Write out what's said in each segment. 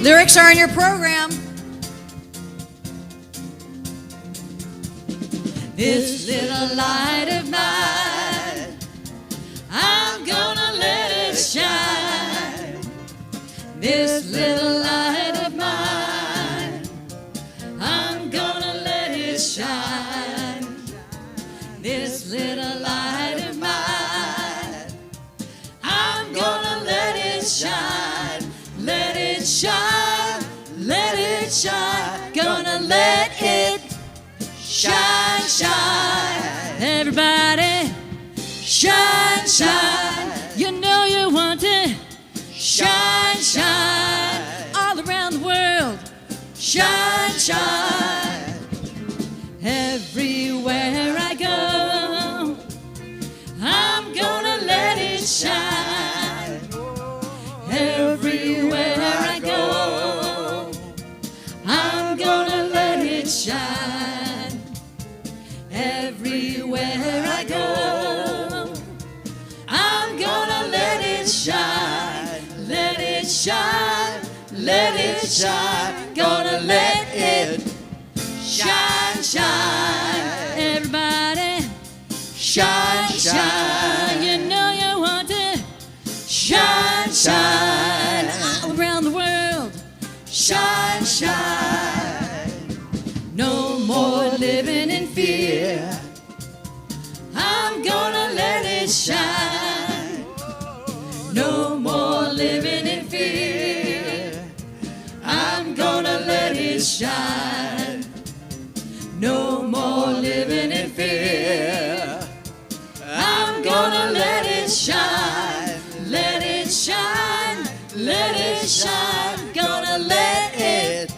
Lyrics are in your program. This little light of mine, I'm gonna let it shine. This little light of mine, I'm gonna let it shine. This little light of mine, I'm gonna let it shine. Let it shine, let it shine. Gonna let it shine, shine. Everybody, shine, shine. You know you want it. Shine, shine. All around the world. Shine, shine. Everywhere I go, I'm gonna let it shine. Everywhere I go, I'm gonna let it shine. Everywhere I go, I'm gonna let it shine. Let it shine, let it shine. Gonna let it shine, shine. Everybody, shine, shine. You know you want it. Shine, shine. All around the world. Shine, shine. No more living in fear. I'm gonna let it shine. No more living in fear. I'm gonna let it shine. No more living in fear. I'm gonna let it shine. Let it shine, let it shine. Gonna let it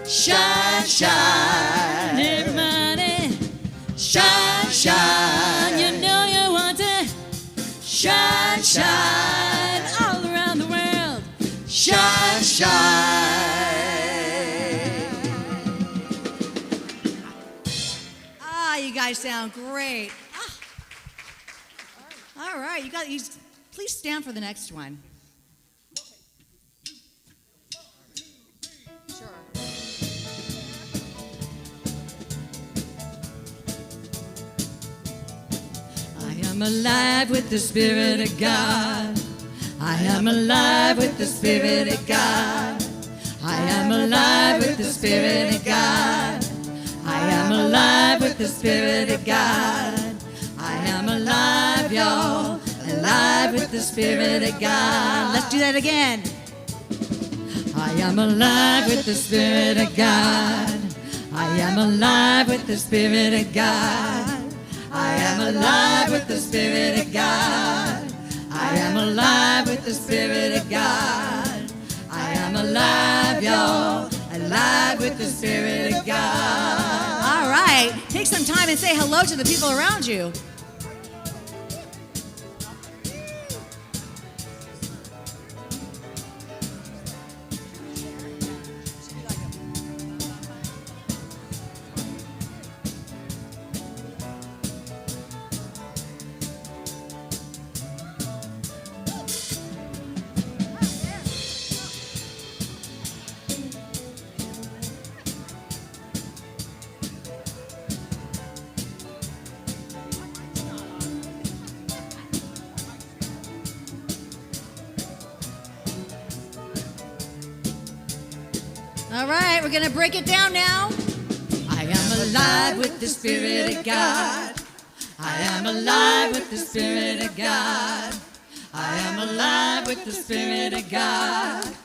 shine, shine. Everybody, shine, shine. You know you want it. Shine, shine. All around the world. Shine, shine. Ah, you guys sound great. All right, you please stand for the next one. Sure. I am alive with the Spirit of God. I am alive with the Spirit of God. I am alive with the Spirit of God. I am alive with the Spirit of God. I am alive, y'all, alive with the Spirit of God. Let's do that again. I am alive with the Spirit of God. I am alive with the Spirit of God. I am alive with the Spirit of God. I am alive with the Spirit of God. I am alive, y'all, alive with the Spirit of God. All right, take some time and say hello to the people around you. All right, we're going to break it down now. I am alive with the Spirit of God. I am alive with the Spirit of God. I am alive with the Spirit of God.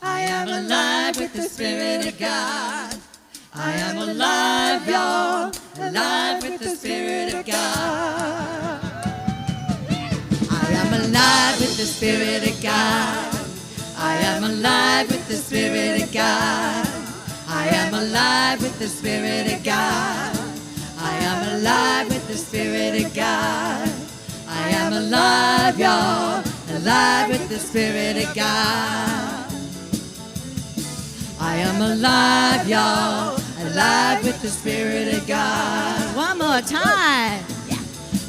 I am alive with the Spirit of God. I am alive, y'all, alive with the Spirit of God. I am alive with the Spirit of God. I am alive with the Spirit of God. I am alive with the Spirit of God. I am alive with the Spirit of God. I am alive, y'all, alive with the Spirit of God. I am alive, y'all, alive with the Spirit of God. One more time. Yeah.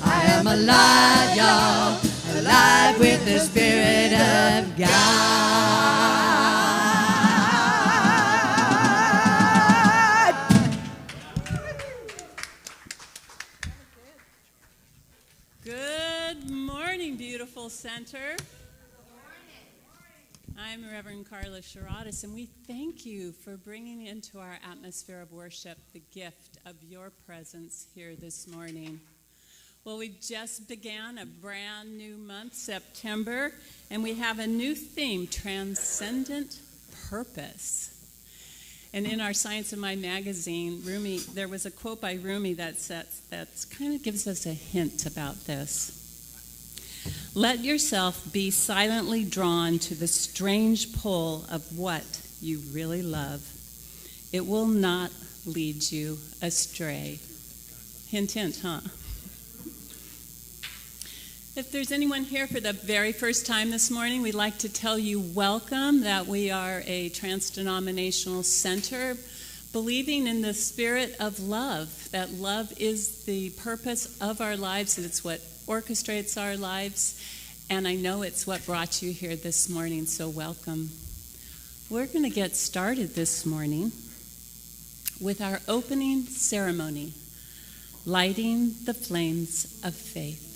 I am alive, y'all, alive with the Spirit of God. Center. I'm Reverend Carla Sharadas, and we thank you for bringing into our atmosphere of worship the gift of your presence here this morning. Well, we just began a brand new month, September, and we have a new theme, Transcendent Purpose. And in our Science of Mind magazine, there was a quote by Rumi that kind of gives us a hint about this. Let yourself be silently drawn to the strange pull of what you really love. It will not lead you astray. Hint, hint, huh? If there's anyone here for the very first time this morning, we'd like to tell you welcome, that we are a trans-denominational center believing in the spirit of love, that love is the purpose of our lives, it's what orchestrates our lives, and I know it's what brought you here this morning, so welcome. We're going to get started this morning with our opening ceremony, lighting the flames of faith.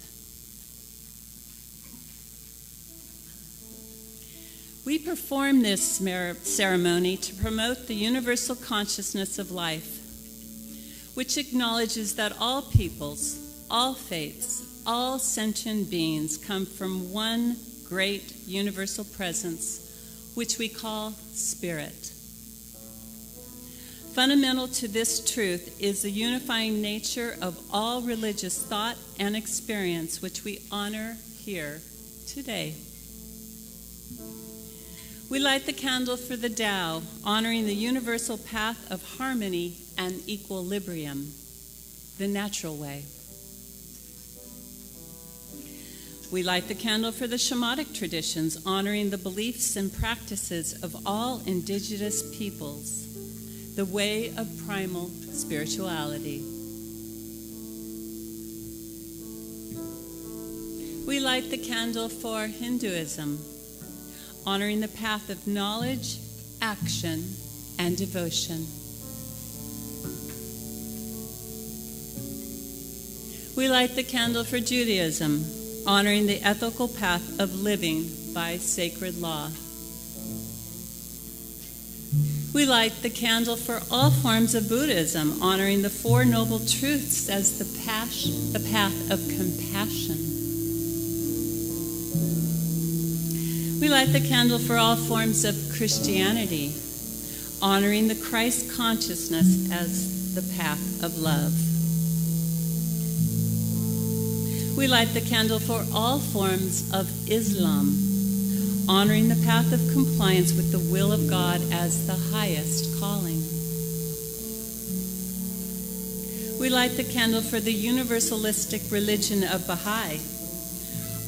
We perform this ceremony to promote the universal consciousness of life, which acknowledges that all peoples, all faiths, all sentient beings come from one great universal presence, which we call Spirit. Fundamental to this truth is the unifying nature of all religious thought and experience, which we honor here today. We light the candle for the Tao, honoring the universal path of harmony and equilibrium, the natural way. We light the candle for the shamanic traditions, honoring the beliefs and practices of all indigenous peoples, the way of primal spirituality. We light the candle for Hinduism, honoring the path of knowledge, action, and devotion. We light the candle for Judaism, honoring the ethical path of living by sacred law. We light the candle for all forms of Buddhism, honoring the Four Noble Truths as the path of compassion. We light the candle for all forms of Christianity, honoring the Christ consciousness as the path of love. We light the candle for all forms of Islam, honoring the path of compliance with the will of God as the highest calling. We light the candle for the universalistic religion of Baha'i,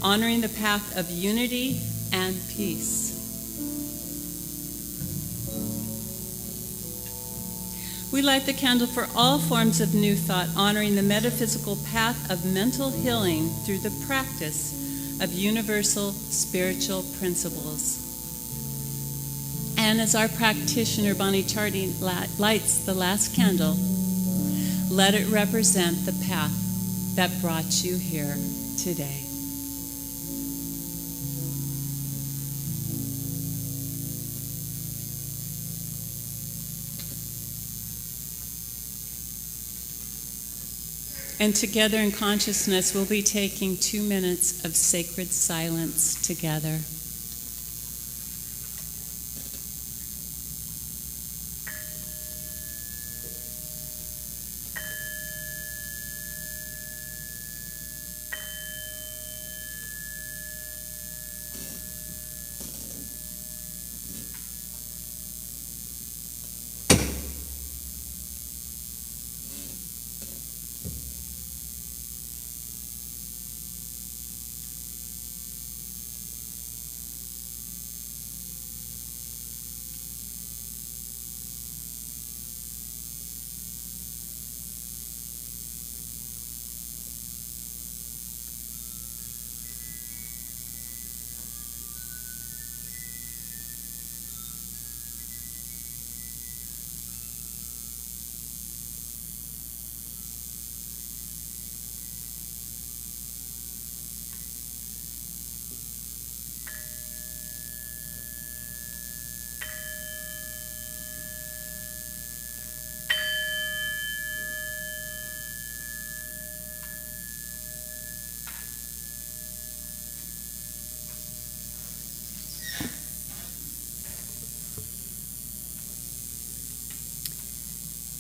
honoring the path of unity and peace. We light the candle for all forms of New Thought, honoring the metaphysical path of mental healing through the practice of universal spiritual principles. And as our practitioner, Bonnie Chardy, lights the last candle, let it represent the path that brought you here today. And together in consciousness, we'll be taking 2 minutes of sacred silence together.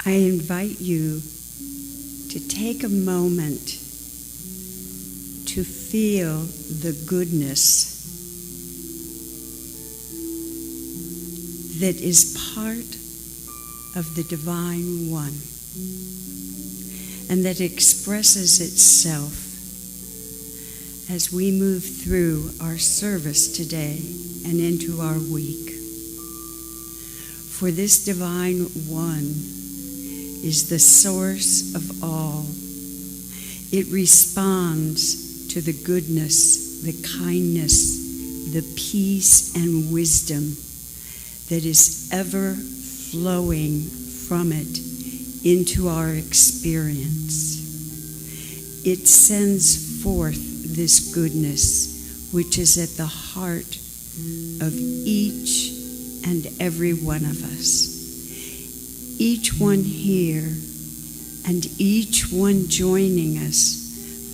I invite you to take a moment to feel the goodness that is part of the Divine One and that expresses itself as we move through our service today and into our week. For this Divine One is the source of all. It responds to the goodness, the kindness, the peace and wisdom that is ever flowing from it into our experience. It sends forth this goodness, which is at the heart of each and every one of us. Each one here and each one joining us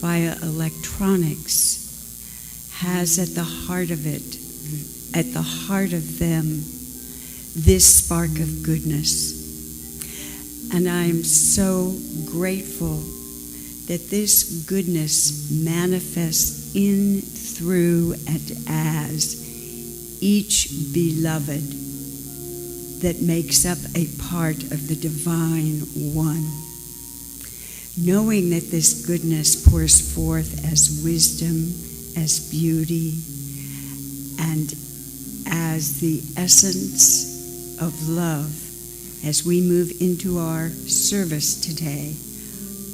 via electronics has at the heart of it, at the heart of them, this spark of goodness. And I'm so grateful that this goodness manifests in, through, and as each beloved that makes up a part of the Divine One. Knowing that this goodness pours forth as wisdom, as beauty, and as the essence of love as we move into our service today,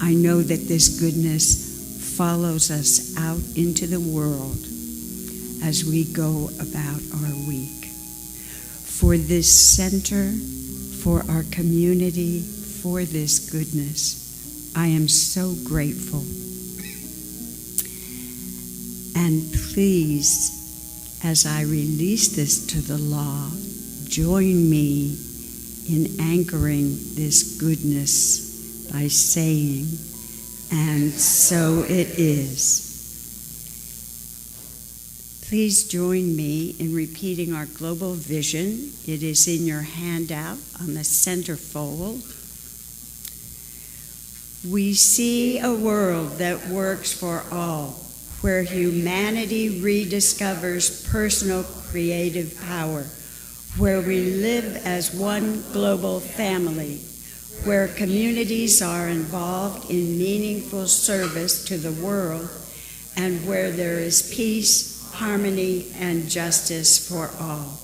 I know that this goodness follows us out into the world as we go about our week. For this center, for our community, for this goodness, I am so grateful. And please, as I release this to the law, join me in anchoring this goodness by saying, and so it is. Please join me in repeating our global vision. It is in your handout on the centerfold. We see a world that works for all, where humanity rediscovers personal creative power, where we live as one global family, where communities are involved in meaningful service to the world, and where there is peace, harmony, and justice for all.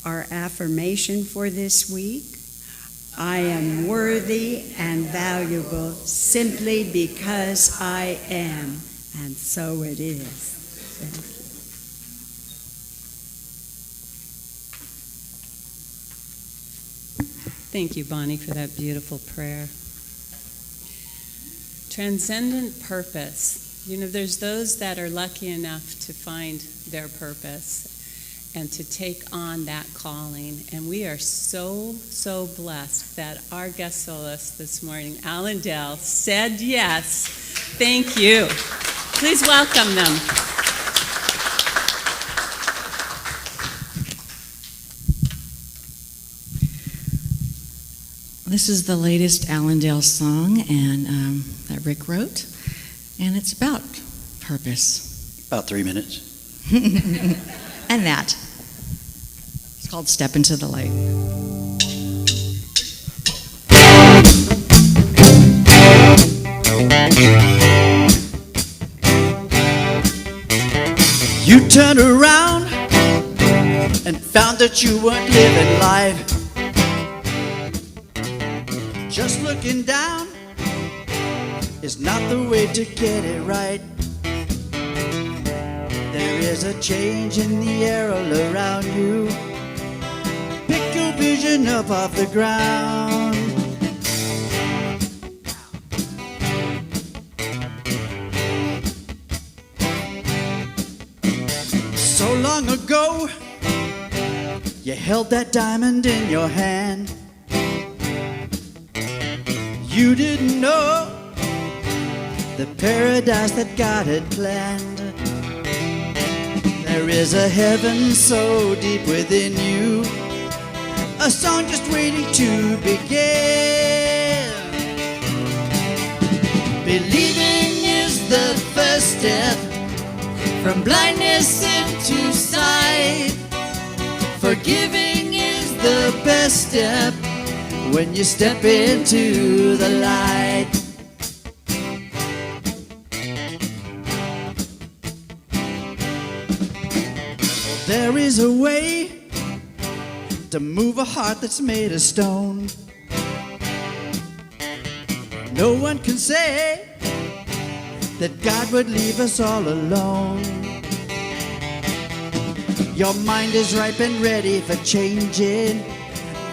Our affirmation for this week: I am worthy and valuable simply because I am, and so it is. Thank you. Thank you, Bonnie, for that beautiful prayer. Transcendent purpose. You know, there's those that are lucky enough to find their purpose and to take on that calling. And we are so, so blessed that our guest soloist this morning, Alan Dell, said yes. Thank you. Please welcome them. This is the latest Allendale song and that Rick wrote, and it's about purpose. About 3 minutes. And that. It's called Step Into the Light. You turned around and found that you weren't living life. Just looking down is not the way to get it right. There is a change in the air all around you. Pick your vision up off the ground. So long ago, you held that diamond in your hand. You didn't know the paradise that God had planned. There is a heaven so deep within you, a a song just waiting to begin. Believing is the first step from blindness into sight. Forgiving is the best step when you step into the light. There is a way to move a heart that's made of stone. No one can say that God would leave us all alone. Your mind is ripe and ready for changing.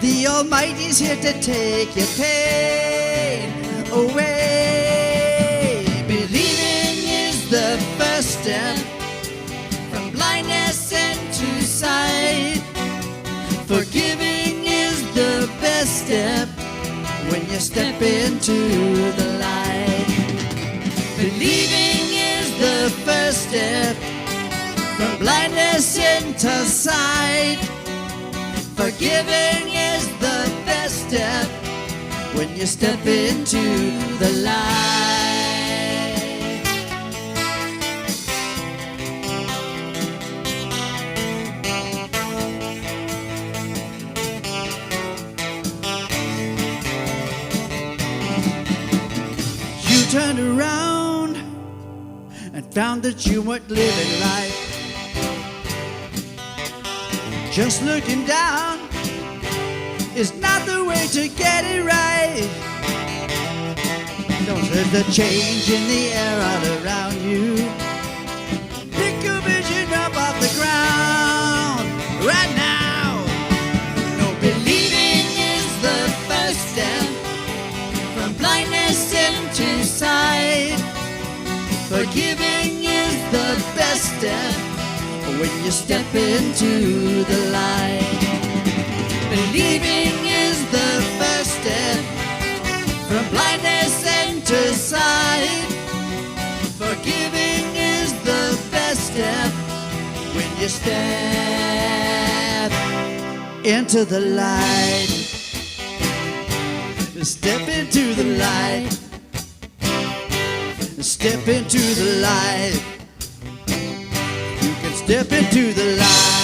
The Almighty's here to take your pain away. Believing is the first step from blindness into sight. Forgiving is the best step when you step into the light. Believing is the first step from blindness into sight. Forgiving is the best step when you step into the light. You turned around and found that you weren't living life. Just looking down is not the way to get it right. Don't let the change in the air all around you. Pick your vision up off the ground right now. No, believing is the first step from blindness into sight. Forgiving is the best step when you step into the light. Believing is the first step from blindness into sight. Forgiving is the best step when you step into the light. Step into the light. Step into the light. You can step into the light.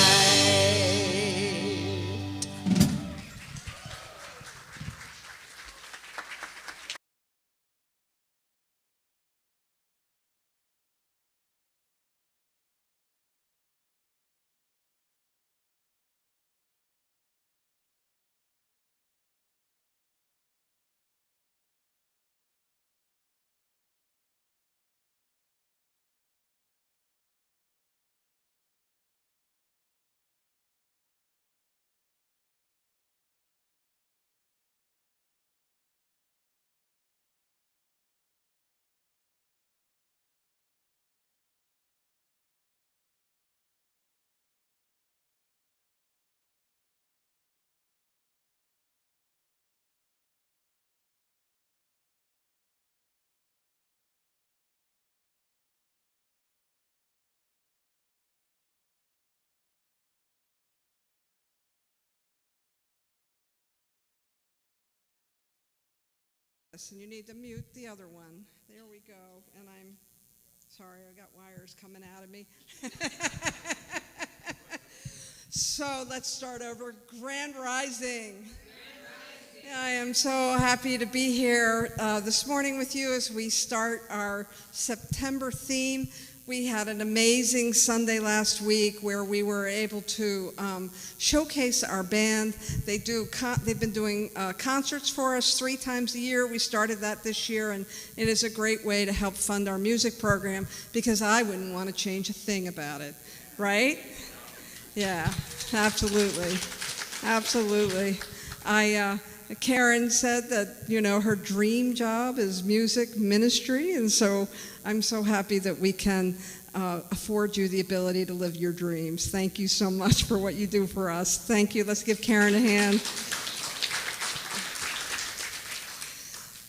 And you need to mute the other one. There we go. And I'm sorry, I got wires coming out of me. So let's start over. Grand Rising. I am so happy to be here this morning with you as we start our September theme. We had an amazing Sunday last week where we were able to showcase our band. They've been doing concerts for us 3 times a year. We started that this year, and it is a great way to help fund our music program because I wouldn't want to change a thing about it, right? Yeah, absolutely. Absolutely. Karen said that, her dream job is music ministry, and so I'm so happy that we can afford you the ability to live your dreams. Thank you so much for what you do for us. Thank you. Let's give Karen a hand.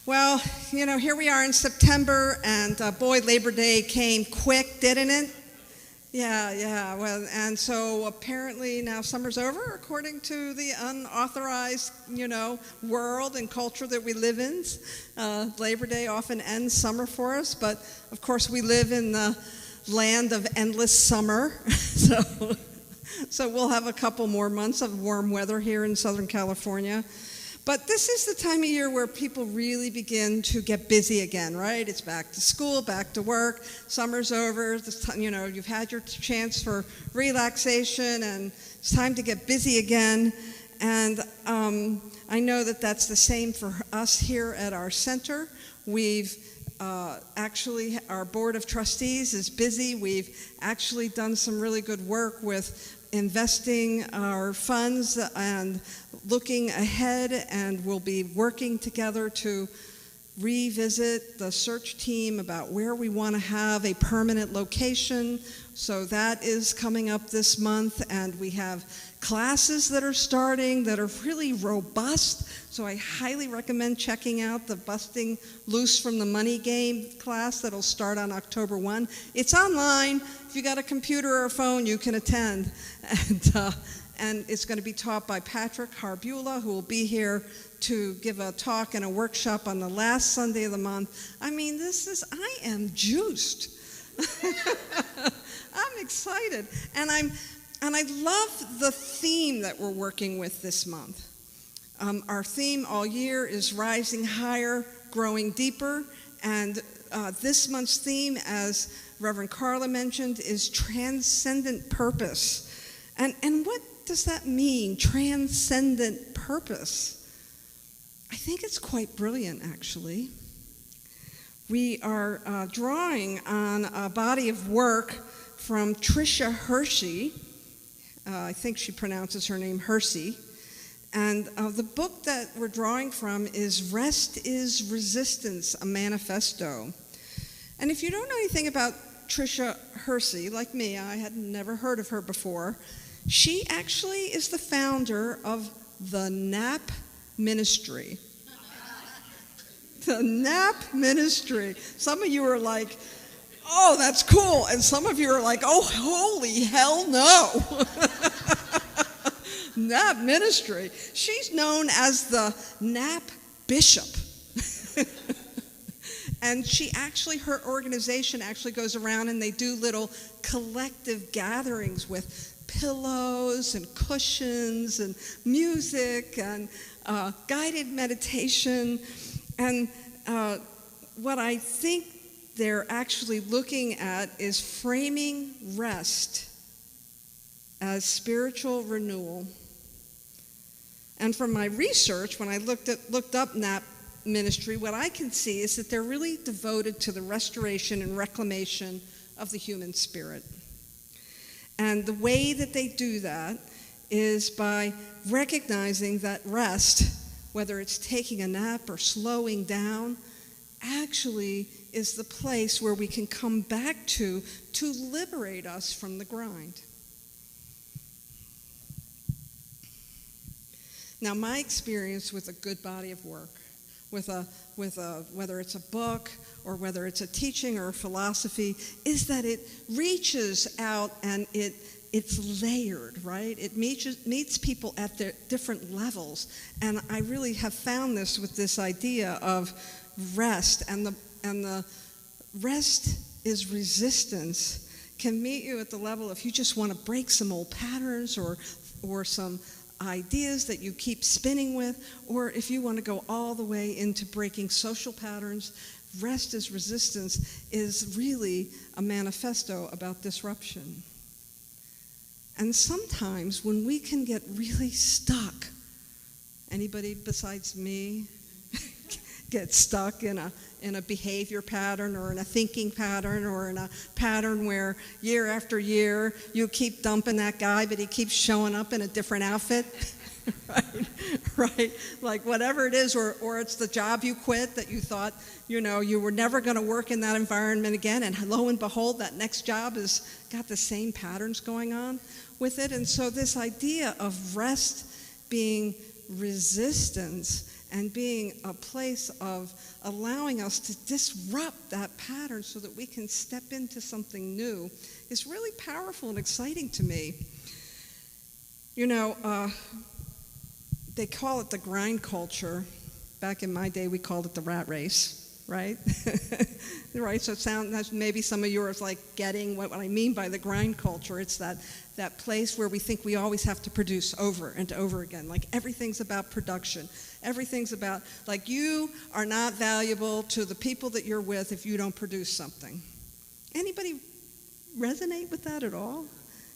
Well, here we are in September, and boy, Labor Day came quick, didn't it? Yeah. Well, and so apparently now summer's over, according to the unauthorized, world and culture that we live in. Labor Day often ends summer for us, but of course we live in the land of endless summer. So we'll have a couple more months of warm weather here in Southern California. But this is the time of year where people really begin to get busy again, right? It's back to school, back to work, summer's over, you've had your chance for relaxation, and it's time to get busy again. And I know that that's the same for us here at our center. We've actually, our board of trustees is busy. We've actually done some really good work with investing our funds and looking ahead, and we'll be working together to revisit the search team about where we want to have a permanent location. So that is coming up this month, and we have classes that are starting that are really robust. So I highly recommend checking out the Busting Loose from the Money Game class that'll start on October 1. It's online. If you got a computer or a phone, you can attend. And it's going to be taught by Patrick Harbula, who will be here to give a talk and a workshop on the last Sunday of the month. I mean, I am juiced. I'm excited. And I love the theme that we're working with this month. Our theme all year is Rising Higher, Growing Deeper. And this month's theme, as Reverend Carla mentioned, is Transcendent Purpose. And what does that mean, transcendent purpose? I think it's quite brilliant, actually. We are drawing on a body of work from Tricia Hershey. I think she pronounces her name Hersey. And the book that we're drawing from is Rest is Resistance, a Manifesto. And if you don't know anything about Tricia Hersey, like me, I had never heard of her before, she actually is the founder of the NAP Ministry. The NAP Ministry. Some of you are like, oh, that's cool. And some of you are like, oh, holy hell no. NAP Ministry. She's known as the NAP Bishop. And her organization actually goes around and they do little collective gatherings with pillows and cushions and music and guided meditation. And what I think they're actually looking at is framing rest as spiritual renewal. And from my research, when I looked up NAP Ministry, what I can see is that they're really devoted to the restoration and reclamation of the human spirit. And the way that they do that is by recognizing that rest, whether it's taking a nap or slowing down, actually is the place where we can come back to liberate us from the grind. Now, my experience with a good body of work, whether it's a book or whether it's a teaching or a philosophy, is that it reaches out and it's layered, right? It meets people at their different levels. And I really have found this with this idea of rest, and the rest is resistance can meet you at the level if you just want to break some old patterns or some ideas that you keep spinning with, or if you want to go all the way into breaking social patterns. Rest is resistance is really a manifesto about disruption. And sometimes when we can get really stuck, anybody besides me get stuck in a behavior pattern or in a thinking pattern or in a pattern where year after year you keep dumping that guy but he keeps showing up in a different outfit, right? Like whatever it is, or it's the job you quit that you thought, you were never going to work in that environment again, and lo and behold, that next job has got the same patterns going on with it. And so this idea of rest being resistance and being a place of allowing us to disrupt that pattern so that we can step into something new is really powerful and exciting to me. You know, they call it the grind culture. Back in my day, we called it the rat race, right? Right, so it sounds, maybe some of yours like getting what I mean by the grind culture. It's that place where we think we always have to produce over and over again. Like everything's about production. Everything's about, like, you are not valuable to the people that you're with if you don't produce something. Anybody resonate with that at all?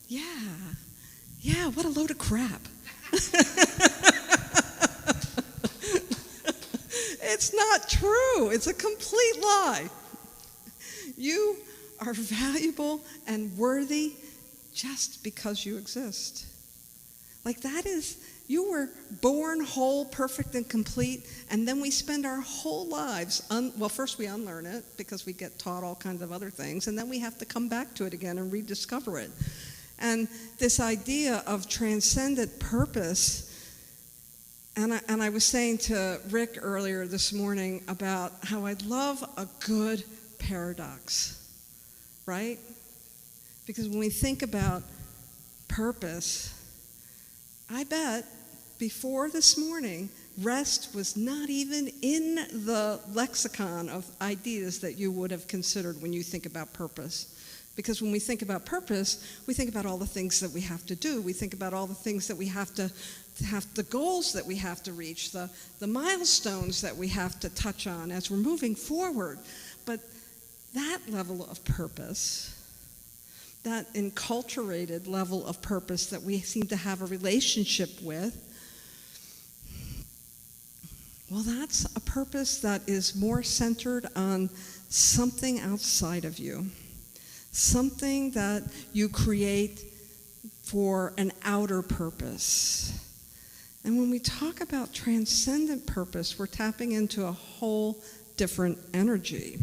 Yeah, what a load of crap. It's not true. It's a complete lie. You are valuable and worthy just because you exist. Like that is, you were born whole, perfect, and complete, and then we spend our whole lives, well, first we unlearn it because we get taught all kinds of other things, and then we have to come back to it again and rediscover it. And this idea of transcendent purpose, and I was saying to Rick earlier this morning about how I love a good paradox, right? Because when we think about purpose, I bet before this morning, rest was not even in the lexicon of ideas that you would have considered when you think about purpose. Because when we think about purpose, we think about all the things that we have to do. We think about all the things that we have to have, the goals that we have to reach, the milestones that we have to touch on as we're moving forward. But that level of purpose, that enculturated level of purpose that we seem to have a relationship with, well, that's a purpose that is more centered on something outside of you, something that you create for an outer purpose. And when we talk about transcendent purpose, we're tapping into a whole different energy.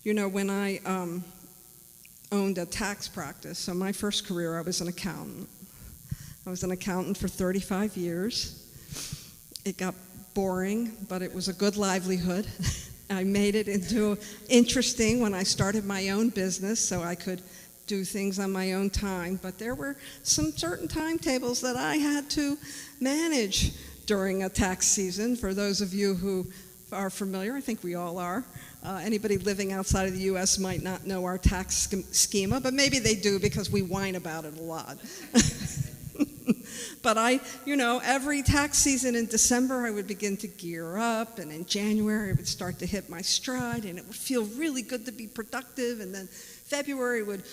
You know, when I owned a tax practice, so my first career, I was an accountant. I was an accountant for 35 years. It got boring, but it was a good livelihood. I made it into interesting when I started my own business, so I could do things on my own time. But there were some certain timetables that I had to manage during a tax season. For those of you who are familiar, I think we all are. Anybody living outside of the U.S. might not know our tax schema, but maybe they do because we whine about it a lot. But every tax season in December, I would begin to gear up, and in January, I would start to hit my stride, and it would feel really good to be productive, and then February would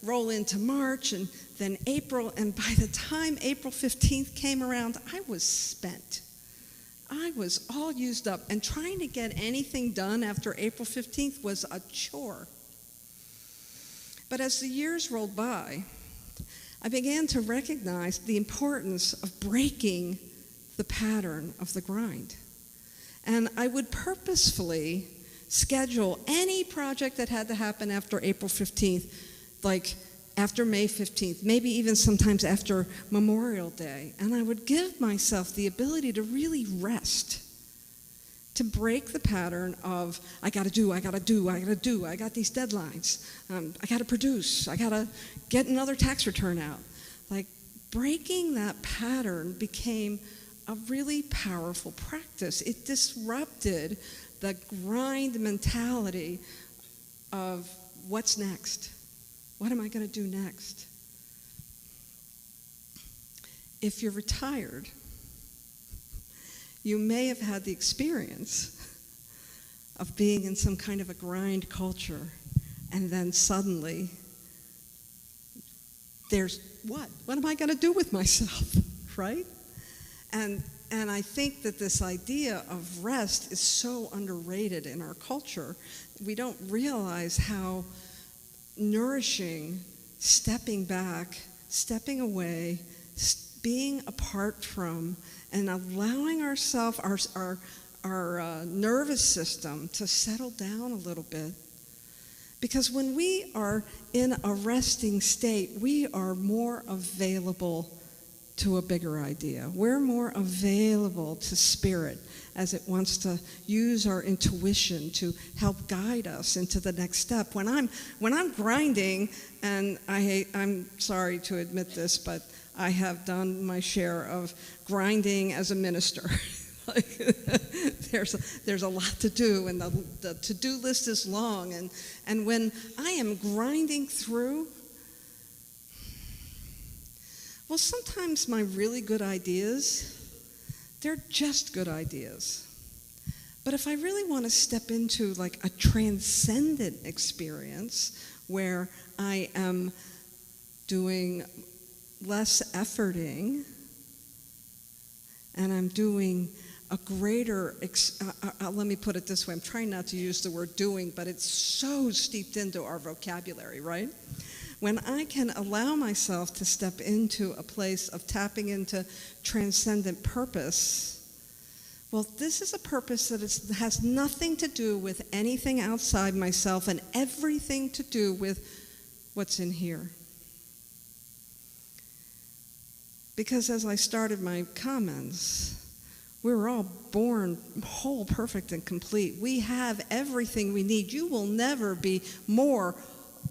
roll into March, and then April, and by the time April 15th came around, I was spent. I was all used up, and trying to get anything done after April 15th was a chore. But as the years rolled by, I began to recognize the importance of breaking the pattern of the grind. And I would purposefully schedule any project that had to happen after April 15th, like after May 15th, maybe even sometimes after Memorial Day. And I would give myself the ability to really rest, to break the pattern of, I got these deadlines, I got to produce, I got to get another tax return out. Breaking that pattern became a really powerful practice. It disrupted the grind mentality of what's next? What am I going to do next? If you're retired, you may have had the experience of being in some kind of a grind culture, and then suddenly there's what? What am I going to do with myself, right? And I think that this idea of rest is so underrated in our culture. We don't realize how nourishing stepping back, stepping away, being apart from, and allowing ourselves, our nervous system to settle down a little bit. Because when we are in a resting state, we are more available to a bigger idea. We're more available to spirit as it wants to use our intuition to help guide us into the next step. When I'm grinding, and I'm sorry to admit this, but I have done my share of grinding as a minister. Like, there's a lot to do, and the to-do list is long, and when I am grinding through, well, sometimes my really good ideas, they're just good ideas. But if I really want to step into like a transcendent experience where I am doing less efforting and I'm doing a greater, let me put it this way, I'm trying not to use the word doing, but it's so steeped into our vocabulary, right? When I can allow myself to step into a place of tapping into transcendent purpose, well, this is a purpose that has nothing to do with anything outside myself and everything to do with what's in here. Because as I started my comments, we were all born whole, perfect, and complete. We have everything we need. You will never be more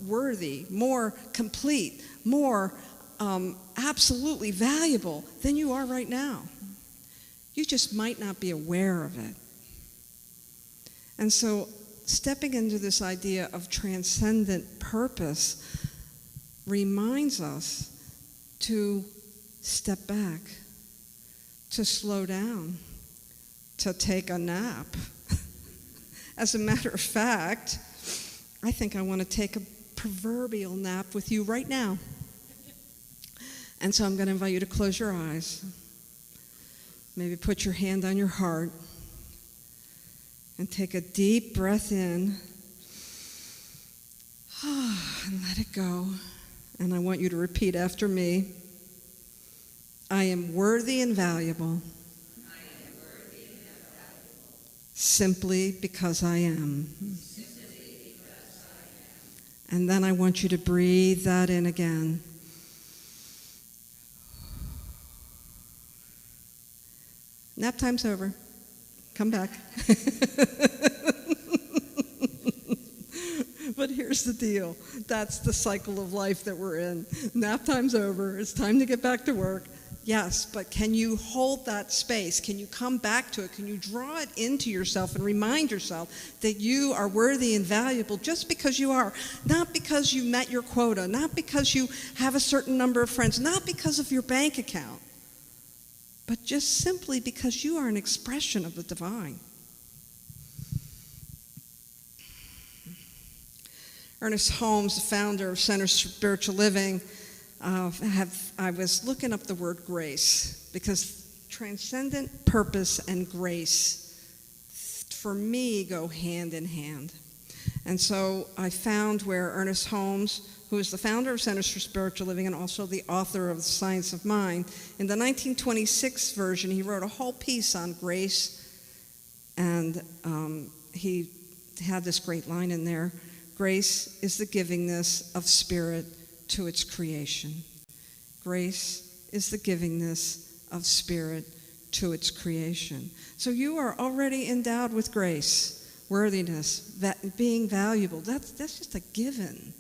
worthy, more complete, more absolutely valuable than you are right now. You just might not be aware of it. And so stepping into this idea of transcendent purpose reminds us to step back, to slow down, to take a nap. As a matter of fact, I think I want to take a proverbial nap with you right now. And so I'm going to invite you to close your eyes. Maybe put your hand on your heart and take a deep breath in and let it go. And I want you to repeat after me. I am worthy and valuable. Simply because I am. And then I want you to breathe that in again. Nap time's over. Come back. But here's the deal. That's the cycle of life that we're in. Nap time's over. It's time to get back to work. Yes, but can you hold that space? Can you come back to it? Can you draw it into yourself and remind yourself that you are worthy and valuable just because you are? Not because you met your quota, not because you have a certain number of friends, not because of your bank account, but just simply because you are an expression of the divine. Ernest Holmes, the founder of Centers for Spiritual Living, I was looking up the word grace because transcendent purpose and grace, for me, go hand in hand. And so I found where Ernest Holmes, who is the founder of Centers for Spiritual Living and also the author of The Science of Mind, in the 1926 version, he wrote a whole piece on grace, and he had this great line in there: grace is the givingness of spirit to its creation. Grace is the givingness of spirit to its creation. So you are already endowed with grace, worthiness, being valuable. That's just a given.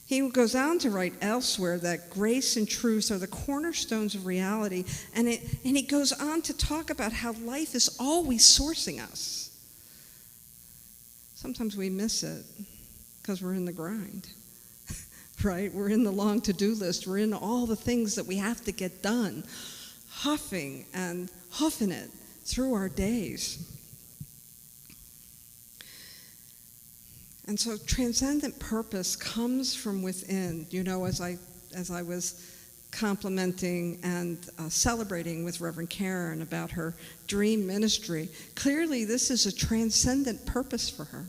He goes on to write elsewhere that grace and truth are the cornerstones of reality, and he goes on to talk about how life is always sourcing us. Sometimes we miss it because we're in the grind. Right? We're in the long to-do list. We're in all the things that we have to get done, huffing and huffing it through our days. And so transcendent purpose comes from within. You know, as I was complimenting and celebrating with Reverend Karen about her dream ministry, clearly this is a transcendent purpose for her.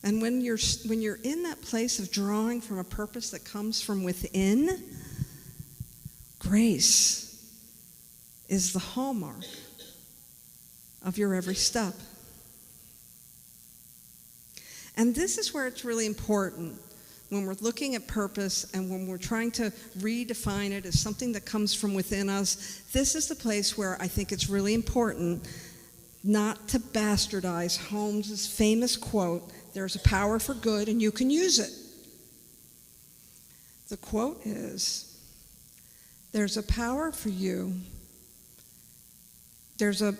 And when you're in that place of drawing from a purpose that comes from within, grace is the hallmark of your every step. And this is where it's really important when we're looking at purpose and when we're trying to redefine it as something that comes from within us. This is the place where I think it's really important not to bastardize Holmes's famous quote, "There's a power for good and you can use it." The quote is, "There's a power for you. There is a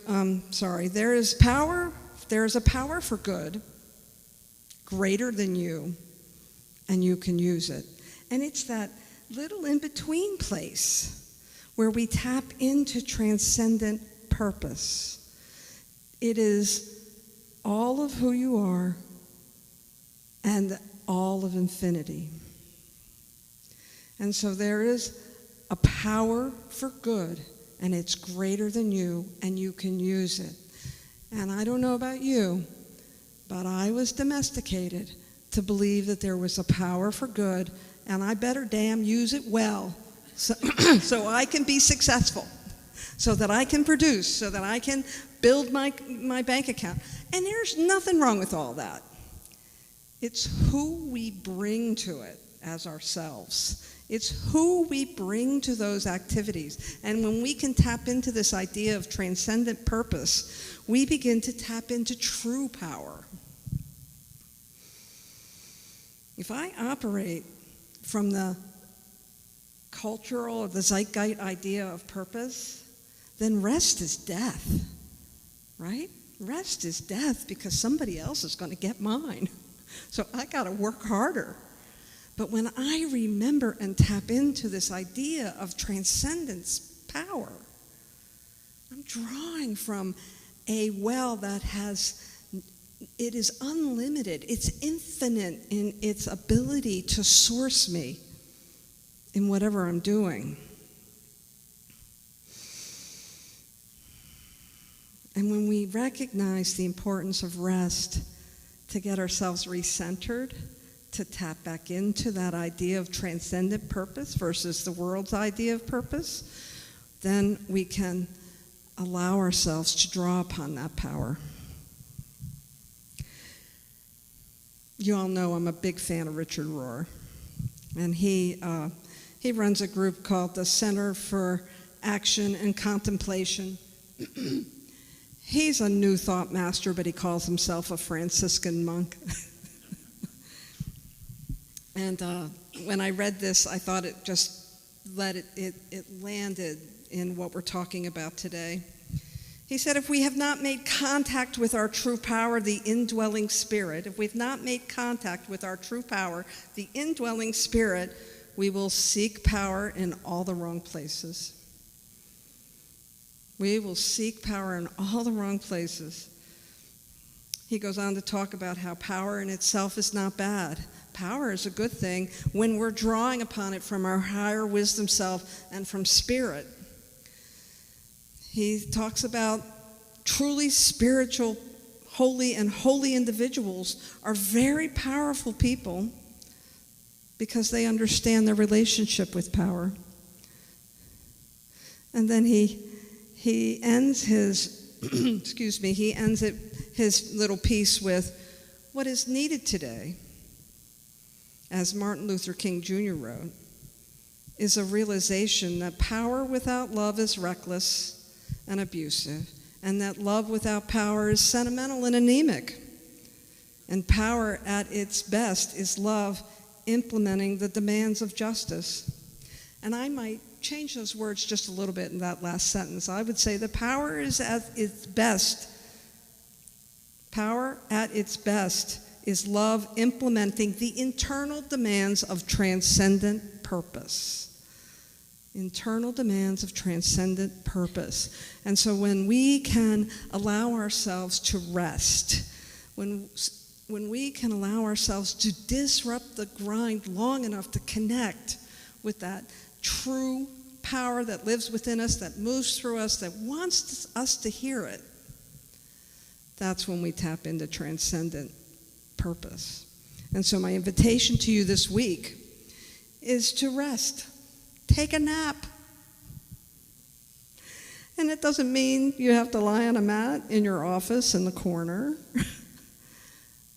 power for good greater than you, and you can use it." And it's that little in-between place where we tap into transcendent purpose. It is all of who you are and all of infinity. And so there is a power for good, and it's greater than you, and you can use it. And I don't know about you, but I was domesticated to believe that there was a power for good, and I better damn use it well so I can be successful, so that I can produce, so that I can build my bank account. And there's nothing wrong with all that. It's who we bring to it as ourselves. It's who we bring to those activities. And when we can tap into this idea of transcendent purpose, we begin to tap into true power. If I operate from the cultural or the zeitgeist idea of purpose, then rest is death, right? Rest is death because somebody else is going to get mine. So I got to work harder. But when I remember and tap into this idea of transcendence power, I'm drawing from a well that it is unlimited. It's infinite in its ability to source me in whatever I'm doing. And when we recognize the importance of rest to get ourselves recentered, to tap back into that idea of transcendent purpose versus the world's idea of purpose, then we can allow ourselves to draw upon that power. You all know I'm a big fan of Richard Rohr, and he runs a group called the Center for Action and Contemplation. He's a New Thought master, but he calls himself a Franciscan monk. And when I read this, I thought it landed in what we're talking about today. He said, if we have not made contact with our true power, the indwelling spirit, if we've not made contact with our true power, the indwelling spirit, we will seek power in all the wrong places. We will seek power in all the wrong places. He goes on to talk about how power in itself is not bad. Power is a good thing when we're drawing upon it from our higher wisdom self and from spirit. He talks about truly spiritual, holy individuals are very powerful people because they understand their relationship with power. And then he ends his his little piece with what is needed today, as Martin Luther King Jr. wrote, is a realization that power without love is reckless and abusive, and that love without power is sentimental and anemic. And power at its best is love implementing the demands of justice. And I might change those words just a little bit in that last sentence. I would say the power is at its best. Power at its best is love implementing the internal demands of transcendent purpose. Internal demands of transcendent purpose. And so when we can allow ourselves to rest, when we can allow ourselves to disrupt the grind long enough to connect with that true power that lives within us, that moves through us, that wants us to hear it, that's when we tap into transcendent purpose. And so my invitation to you this week is to rest. Take a nap. And it doesn't mean you have to lie on a mat in your office in the corner.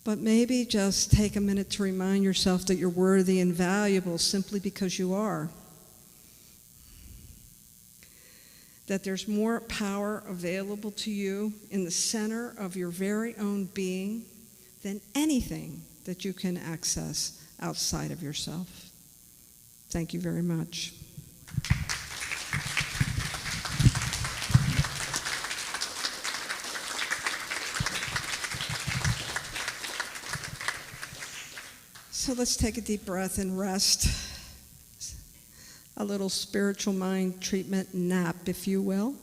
But maybe just take a minute to remind yourself that you're worthy and valuable simply because you are. That there's more power available to you in the center of your very own being than anything that you can access outside of yourself. Thank you very much. So let's take a deep breath and rest. A little spiritual mind treatment nap, if you will.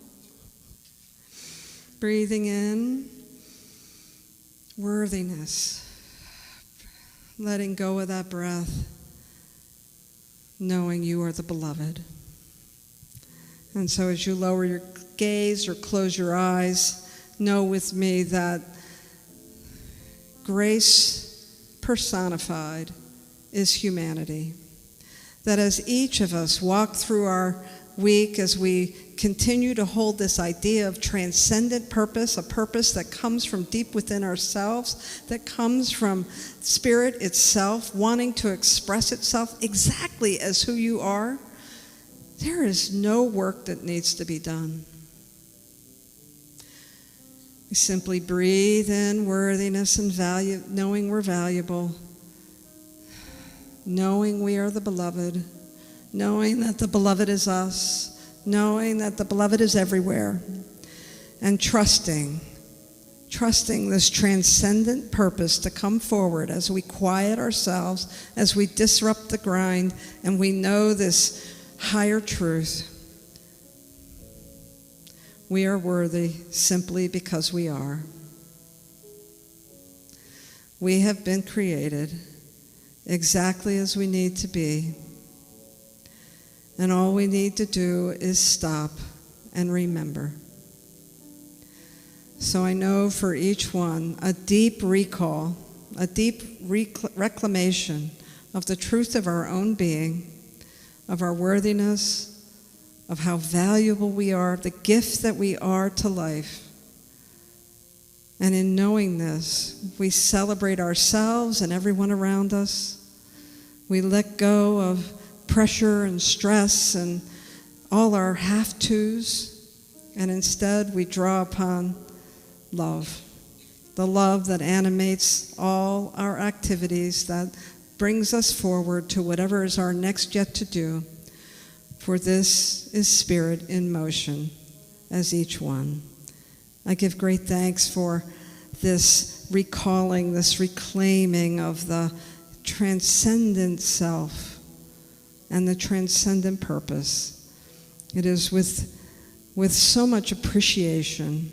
Breathing in worthiness. Letting go of that breath, knowing you are the beloved. And so as you lower your gaze or close your eyes, know with me that grace personified is humanity. That as each of us walk through our week, as we continue to hold this idea of transcendent purpose, a purpose that comes from deep within ourselves, that comes from spirit itself, wanting to express itself exactly as who you are, there is no work that needs to be done. We simply breathe in worthiness and value, knowing we're valuable, knowing we are the beloved, knowing that the beloved is us, knowing that the beloved is everywhere, and trusting this transcendent purpose to come forward as we quiet ourselves, as we disrupt the grind, and we know this higher truth. We are worthy simply because we are. We have been created exactly as we need to be. And all we need to do is stop and remember. So I know for each one, a deep recall, a deep reclamation of the truth of our own being, of our worthiness, of how valuable we are, the gift that we are to life. And in knowing this, we celebrate ourselves and everyone around us. We let go of pressure and stress and all our have-tos, and instead we draw upon love, the love that animates all our activities, that brings us forward to whatever is our next yet to do. For this is spirit in motion, as each one. I give great thanks for this recalling, this reclaiming of the transcendent self and the transcendent purpose. It is with so much appreciation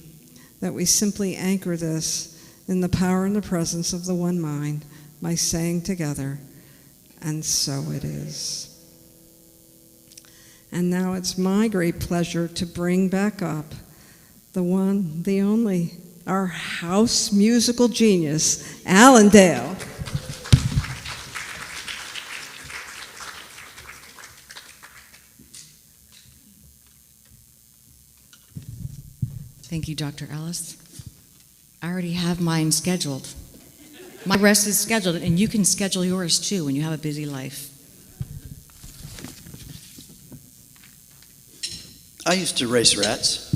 that we simply anchor this in the power and the presence of the one mind by saying together, and so it is. And now it's my great pleasure to bring back up the one, the only, our house musical genius, Alan Dale. Thank you, Dr. Ellis. I already have mine scheduled. My rest is scheduled, and you can schedule yours too when you have a busy life. I used to race rats.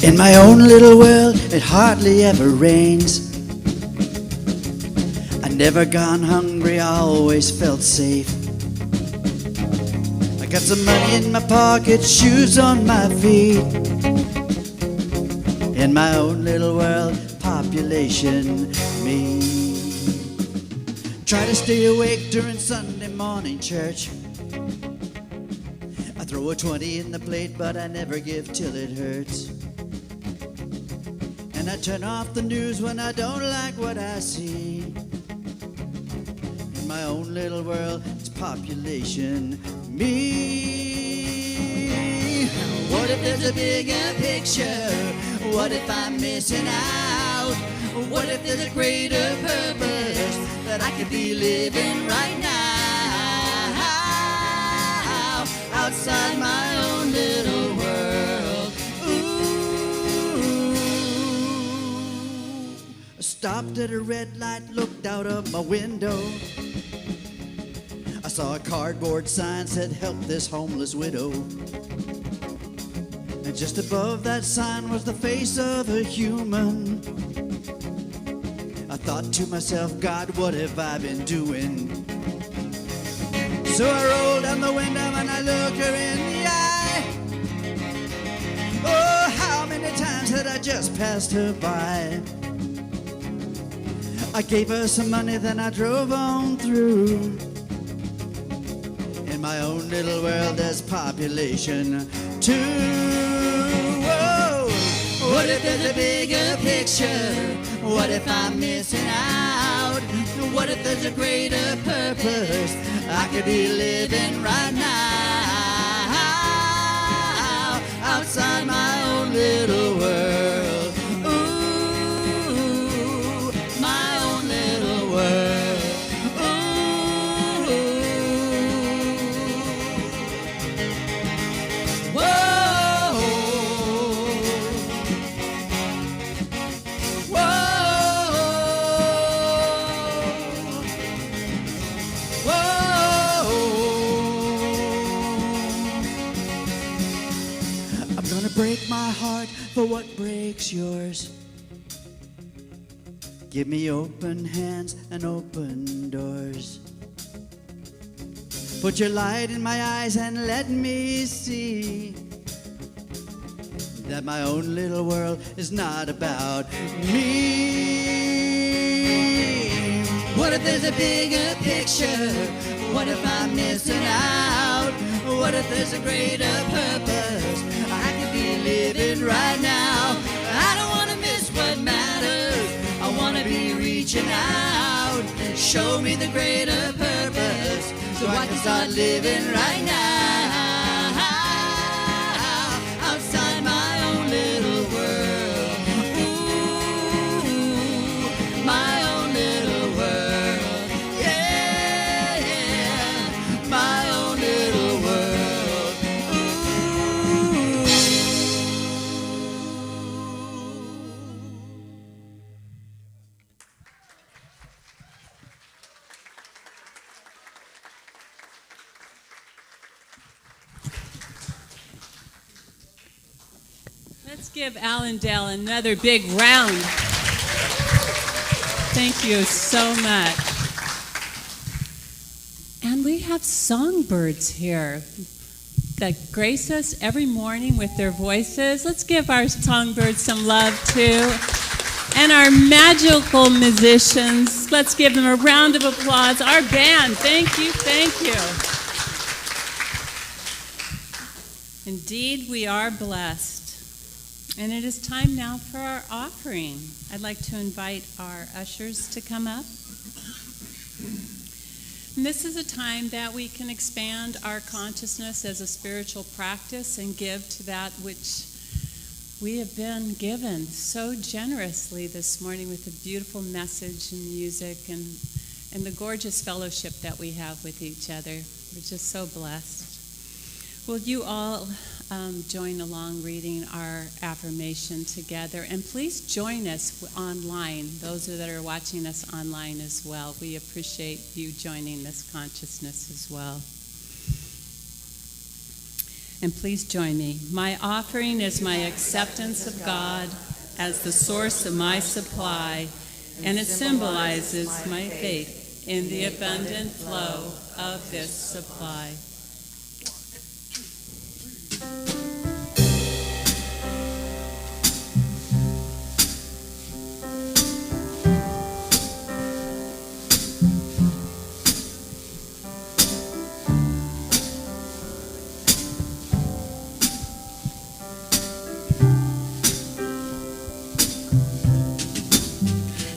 In my own little world, it hardly ever rains. Never gone hungry, I always felt safe. I got some money in my pocket, shoes on my feet. In my own little world, population, me. Try to stay awake during Sunday morning church. I throw a 20 in the plate, but I never give till it hurts. And I turn off the news when I don't like what I see. My own little world, it's population, me. What if there's a bigger picture? What if I'm missing out? What if there's a greater purpose that I could be living right now? Outside my own little world. Ooh. I stopped at a red light, looked out of my window. I saw a cardboard sign said, "Help this homeless widow." And just above that sign was the face of a human. I thought to myself, God, what have I been doing? So I rolled down the window and I looked her in the eye. Oh, how many times had I just passed her by? I gave her some money, then I drove on through. In my own little world, there's population too. Whoa. What if there's a bigger picture? What if I'm missing out? What if there's a greater purpose I could be living right now? Outside my own little world. Ooh, my own little world. Ooh. Whoa. I'm gonna break my heart for what breaks yours. Give me open hands and open doors. Put your light in my eyes and let me see that my own little world is not about me. What if there's a bigger picture? What if I'm missing out? What if there's a greater purpose I could be living right now? I don't want to miss what matters. I want to be reaching out. Show me the greater purpose so I can start living right now. Outside my own little world. Ooh, my own little world. Yeah, yeah, my own little world. Ooh. Let's give Allendale another big round. Thank you so much. And we have songbirds here that grace us every morning with their voices. Let's give our songbirds some love too. And our magical musicians, let's give them a round of applause. Our band, thank you, thank you. Indeed, we are blessed. And it is time now for our offering. I'd like to invite our ushers to come up. And this is a time that we can expand our consciousness as a spiritual practice and give to that which we have been given so generously this morning with the beautiful message and music and the gorgeous fellowship that we have with each other. We're just so blessed. Will you all join along reading our affirmation together? And please join us online, those that are watching us online as well. We appreciate you joining this consciousness as well. And please join me. My offering is my acceptance of God as the source of my supply, and it symbolizes my faith in the abundant flow of this supply.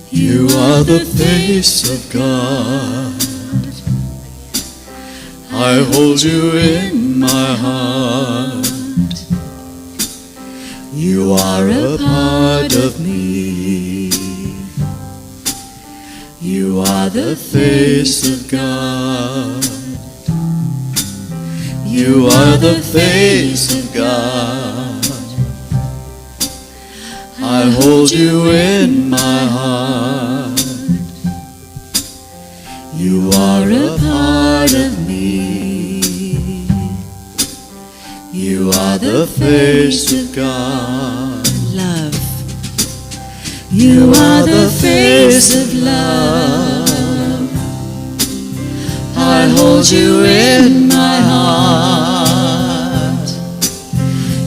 You are the face of God. I hold you in my heart. You are a part of me. You are the face of God. You are the face of God. I hold you in my heart. You are a part of me. You are the face of God. Love. You are the face of love. I hold you in my heart.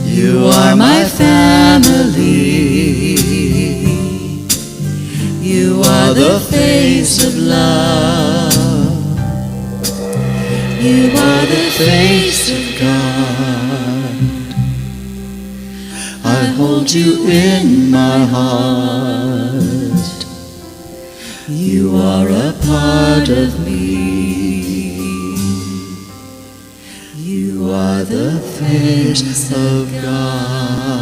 You are my family. You are the face of love. You are the face of God. I hold you in my heart. You are a part of me. You are the face of God.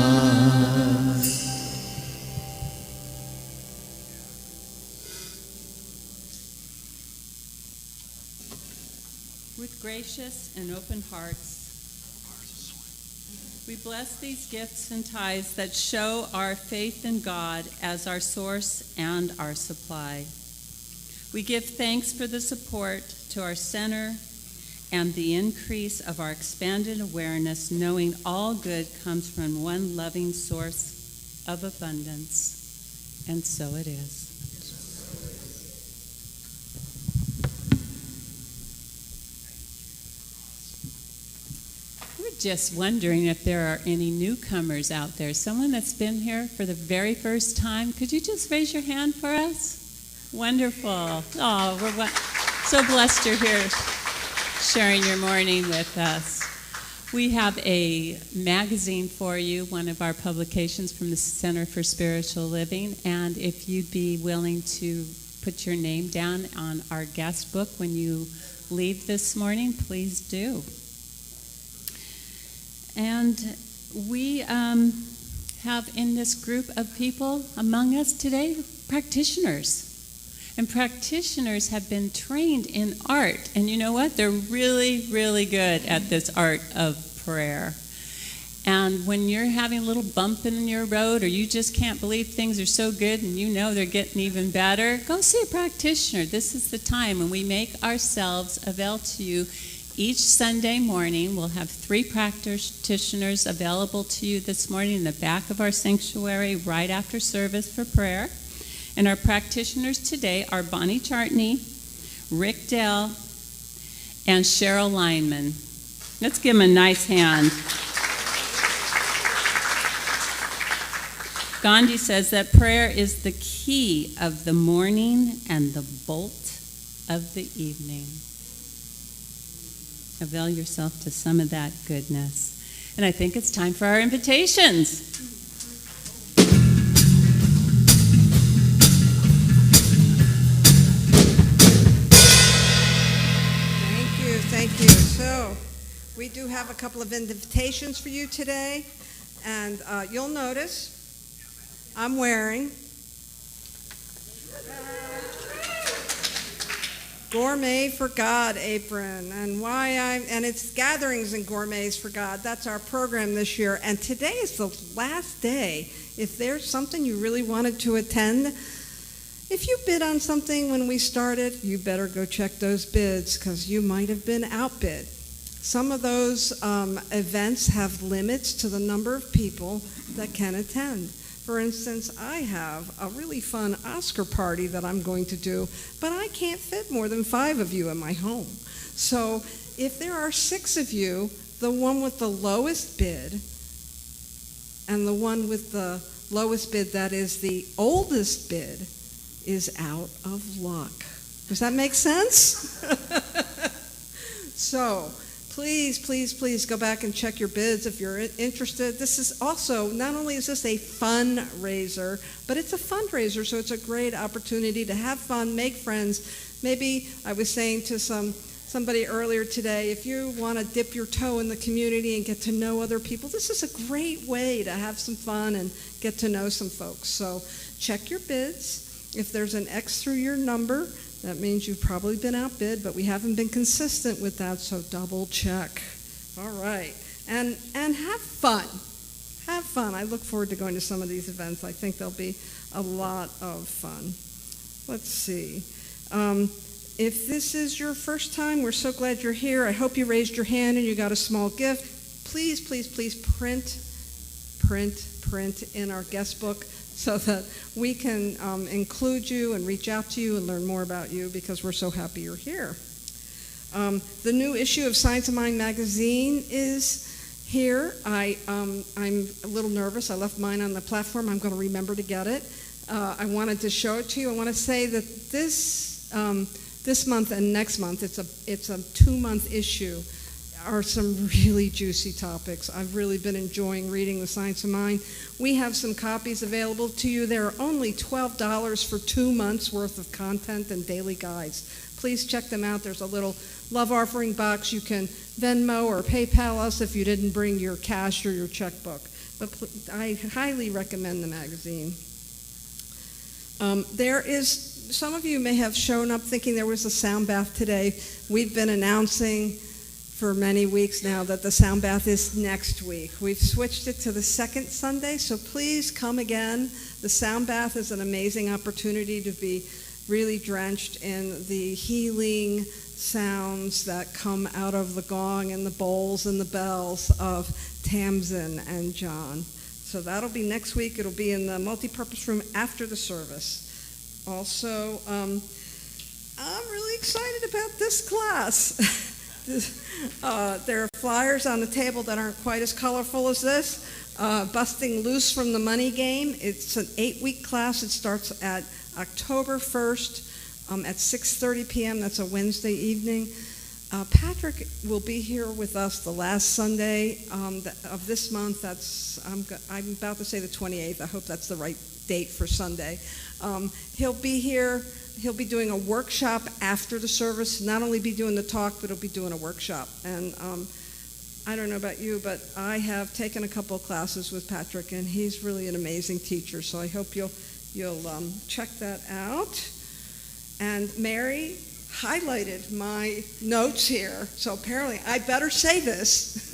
With gracious and open hearts, we bless these gifts and tithes that show our faith in God as our source and our supply. We give thanks for the support to our center and the increase of our expanded awareness, knowing all good comes from one loving source of abundance. And so it is. We're just wondering if there are any newcomers out there. Someone that's been here for the very first time. Could you just raise your hand for us? Wonderful. Oh, we're so blessed you're here sharing your morning with us. We have a magazine for you, one of our publications from the Center for Spiritual Living, and if you'd be willing to put your name down on our guest book when you leave this morning, please do. And we have in this group of people among us today practitioners. And practitioners have been trained in art. And you know what? They're really, really good at this art of prayer. And when you're having a little bump in your road, or you just can't believe things are so good and you know they're getting even better, go see a practitioner. This is the time when we make ourselves available to you. Each Sunday morning, we'll have 3 practitioners available to you this morning in the back of our sanctuary right after service for prayer. And our practitioners today are Bonnie Chartney, Rick Dell, and Cheryl Lineman. Let's give them a nice hand. Gandhi says that prayer is the key of the morning and the bolt of the evening. Avail yourself to some of that goodness. And I think it's time for our invitations. Thank you. So, we do have a couple of invitations for you today, and you'll notice I'm wearing Gourmet for God apron, and it's Gatherings and Gourmets for God. That's our program this year, and today is the last day. If there's something you really wanted to attend, if you bid on something when we started, you better go check those bids because you might have been outbid. Some of those events have limits to the number of people that can attend. For instance, I have a really fun Oscar party that I'm going to do, but I can't fit more than 5 of you in my home. So if there are 6 of you, the one with the lowest bid and the one with the lowest bid that is the oldest bid is out of luck. Does that make sense? So please go back and check your bids if you're interested. This is also, not only is this a fundraiser, but it's a fundraiser, so it's a great opportunity to have fun, make friends. Maybe I was saying to some somebody earlier today, if you want to dip your toe in the community and get to know other people, this is a great way to have some fun and get to know some folks. So check your bids. If there's an X through your number, that means you've probably been outbid, but we haven't been consistent with that, so double check. All right. And have fun. Have fun. I look forward to going to some of these events. I think they'll be a lot of fun. Let's see. If this is your first time, we're so glad you're here. I hope you raised your hand and you got a small gift. Please, please, please print in our guest book so that we can include you and reach out to you and learn more about you, because we're so happy you're here. The new issue of Science of Mind magazine is here. I'm a little nervous. I left mine on the platform. I'm going to remember to get it. I wanted to show it to you. I want to say that this month and next month, it's a 2-month issue, are some really juicy topics. I've really been enjoying reading the Science of Mind. We have some copies available to you. They're only $12 for 2 months worth of content and daily guides. Please check them out. There's a little love offering box. You can Venmo or PayPal us if you didn't bring your cash or your checkbook. But I highly recommend the magazine. Some of you may have shown up thinking there was a sound bath today. We've been announcing for many weeks now that the sound bath is next week. We've switched it to the second Sunday, so please come again. The sound bath is an amazing opportunity to be really drenched in the healing sounds that come out of the gong and the bowls and the bells of Tamsin and John. So that'll be next week. It'll be in the multipurpose room after the service. Also, I'm really excited about this class. There are flyers on the table that aren't quite as colorful as this. Busting Loose from the Money Game. It's an 8-week class. It starts at October 1st at 6:30 p.m. That's a Wednesday evening. Patrick will be here with us the last Sunday of this month. I'm about to say the 28th. I hope that's the right date for Sunday. He'll be here. He'll be doing a workshop after the service. Not only be doing the talk, but he'll be doing a workshop. And I don't know about you, but I have taken a couple of classes with Patrick, and he's really an amazing teacher. So I hope you'll check that out. And Mary highlighted my notes here, so apparently I better say this,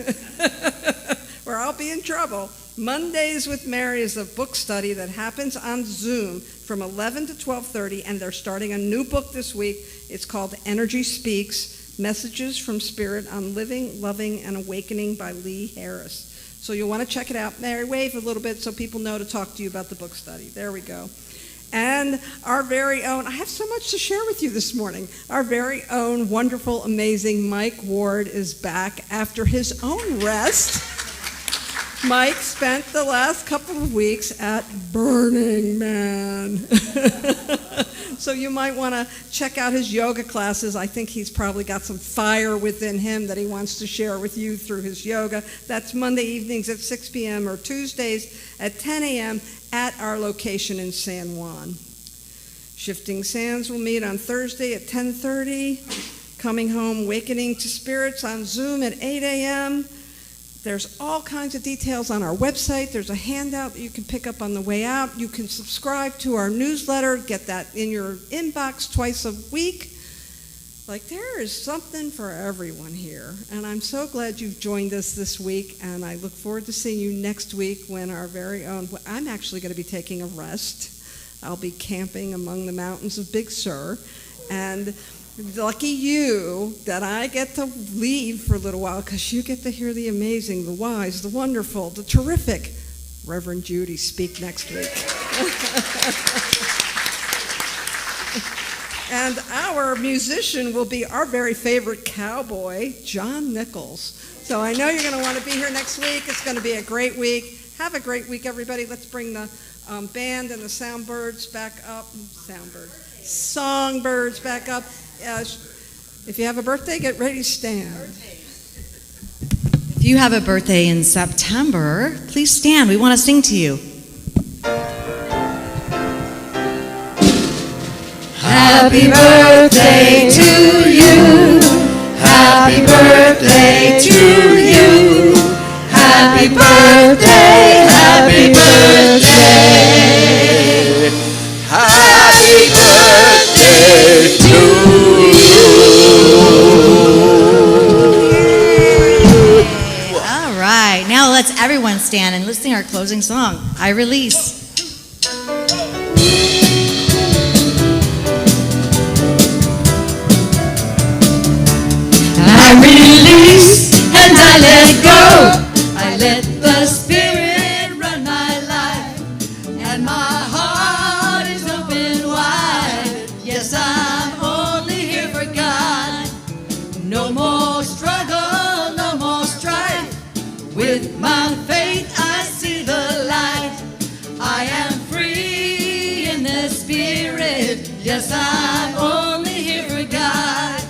or I'll be in trouble. Mondays with Mary is a book study that happens on Zoom from 11 to 12:30, and they're starting a new book this week. It's called Energy Speaks, Messages from Spirit on Living, Loving, and Awakening by Lee Harris. So you'll want to check it out. Mary, wave a little bit so people know to talk to you about the book study. There we go. And our very own, I have so much to share with you this morning. Our very own wonderful, amazing Mike Ward is back after his own rest. Mike spent the last couple of weeks at Burning Man. So you might want to check out his yoga classes. I think he's probably got some fire within him that he wants to share with you through his yoga. That's Monday evenings at 6 p.m. or Tuesdays at 10 a.m. at our location in San Juan. Shifting Sands will meet on Thursday at 10:30. Coming Home, Awakening to Spirits on Zoom at 8 a.m. There's all kinds of details on our website. There's a handout that you can pick up on the way out. You can subscribe to our newsletter, get that in your inbox twice a week. Like, there is something for everyone here. And I'm so glad you've joined us this week, and I look forward to seeing you next week when our very own, I'm actually going to be taking a rest. I'll be camping among the mountains of Big Sur, and lucky you that I get to leave for a little while, because you get to hear the amazing, the wise, the wonderful, the terrific Reverend Judy speak next week. And our musician will be our very favorite cowboy, John Nichols. So I know you're going to want to be here next week. It's going to be a great week. Have a great week, everybody. Let's bring the band and the songbirds back up. Songbirds back up. If you have a birthday, get ready to stand. If you have a birthday in September, please stand. We want to sing to you. Happy birthday to you. Happy birthday to you. Happy birthday, happy birthday. Happy birthday to you. All right, now let's everyone stand and let's sing our closing song, I Release. I release and I let go. I let the Spirit run my life, and my heart is open wide. Yes, I'm only here for God. No more struggle, no more strife. With my faith I see the light. I am free in the Spirit. Yes, I'm only here for God.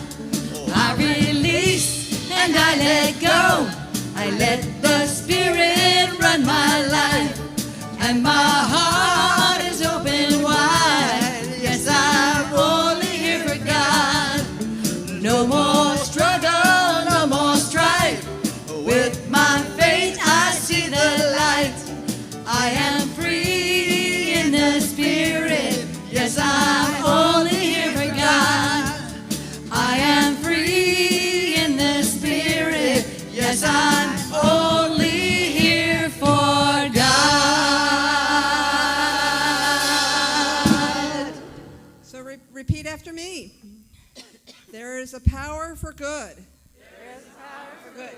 I release and I let go. I let the Spirit run my life, and my heart is open wide. Yes, I'm only here for God. No more struggle, no more strife. With my faith I see the light. I am free in the Spirit. Yes, I'm only here for God. I am free in the Spirit. Yes, I'm only here for God. So repeat after me. There is a power for good. There is a power for good.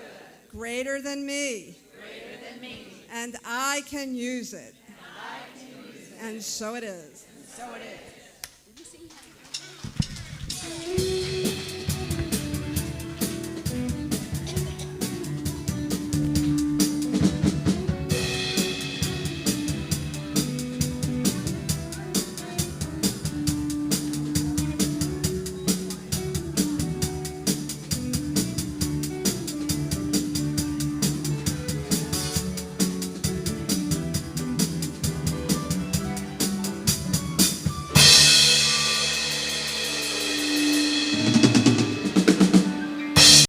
Greater than me. Greater than me. And I can use it. And I can use it. And so it is. And so it is.